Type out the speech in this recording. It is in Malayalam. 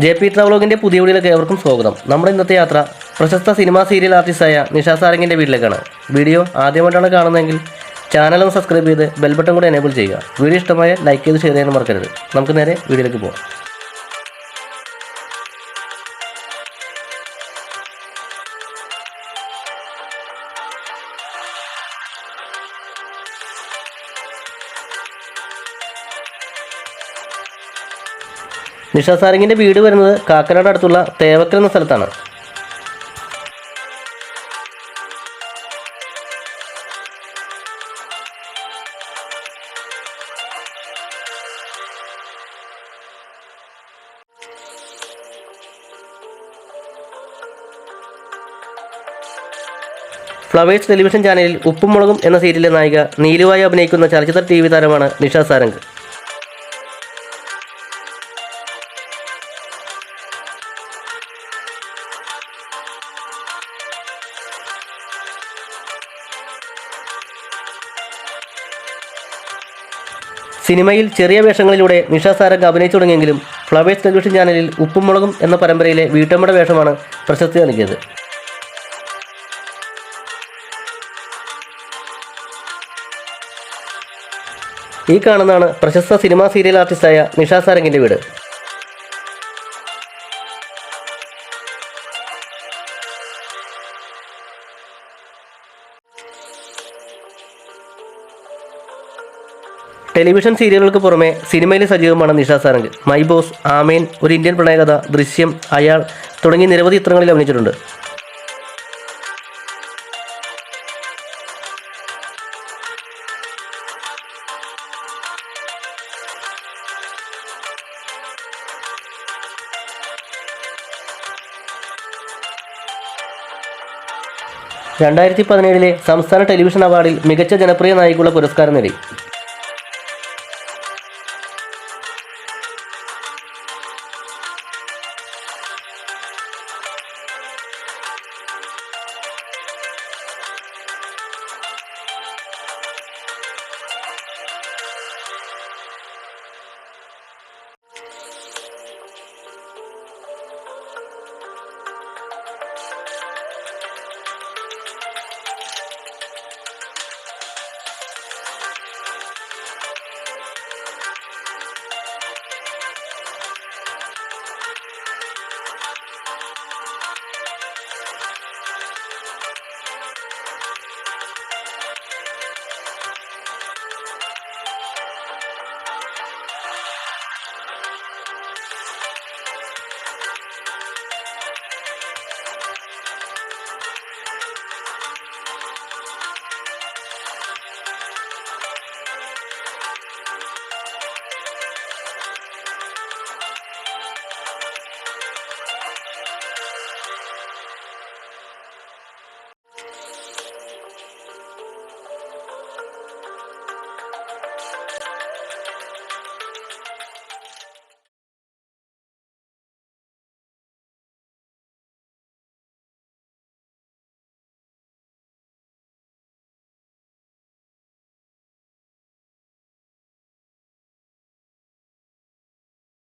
ജെ പി ട്രാവലോഗിൻ്റെ പുതിയ വീഡിയോയിലേക്ക് ഏവർക്കും സ്വാഗതം. നമ്മുടെ ഇന്നത്തെ യാത്ര പ്രശസ്ത സിനിമാ സീരിയൽ ആർട്ടിസ്റ്റായ നിഷ സാരംഗിൻ്റെ വീട്ടിലേക്കാണ്. വീഡിയോ ആദ്യമായിട്ടാണ് കാണുന്നതെങ്കിൽ ചാനൽ ഒന്ന് സബ്സ്ക്രൈബ് ചെയ്ത് ബെൽ ബട്ടൺ കൂടെ എനേബിൾ ചെയ്യുക. വീഡിയോ ഇഷ്ടമായ ലൈക്ക് ചെയ്ത് ഷെയർ ചെയ്യാനും മറക്കരുത്. നമുക്ക് നേരെ വീഡിയോയിലേക്ക് പോകാം. നിഷ സാരംഗിൻ്റെ വീട് വരുന്നത് കാക്കനാട് അടുത്തുള്ള തേവക്കൽ എന്ന സ്ഥലത്താണ്. ഫ്ലവേഴ്സ് ടെലിവിഷൻ ചാനലിൽ ഉപ്പും മുളകും എന്ന സീരിയലിലെ നായിക നീലുവായി അഭിനയിക്കുന്ന ചലച്ചിത്ര TV താരമാണ് നിഷ സാരംഗ്. സിനിമയിൽ ചെറിയ വേഷങ്ങളിലൂടെ നിഷ സാരംഗ് അഭിനയിച്ചു തുടങ്ങിയെങ്കിലും ഫ്ലവേഴ്സ് ടെലിവിഷൻ ചാനലിൽ ഉപ്പും മുളകും എന്ന പരമ്പരയിലെ വീട്ടമ്മയുടെ വേഷമാണ് പ്രശസ്തി നൽകിയത്. ഈ കാണുന്നതാണ് പ്രശസ്ത സിനിമാ സീരിയൽ ആർട്ടിസ്റ്റായ നിഷ സാരംഗിൻ്റെ വീട്. ടെലിവിഷൻ സീരിയലുകൾക്ക് പുറമെ സിനിമയിൽ സജീവമാണ് നിഷ സാരംഗ്. മൈ ബോസ്, ആമേൻ, ഒരു ഇന്ത്യൻ പ്രണയകഥ, ദൃശ്യം, അയാൾ തുടങ്ങി നിരവധി ചിത്രങ്ങളിൽ അഭിനയിച്ചിട്ടുണ്ട്. രണ്ടായിരത്തി 2017 സംസ്ഥാന ടെലിവിഷൻ അവാർഡിൽ മികച്ച ജനപ്രിയ നായികയ്ക്കുള്ള പുരസ്കാരം നേടി.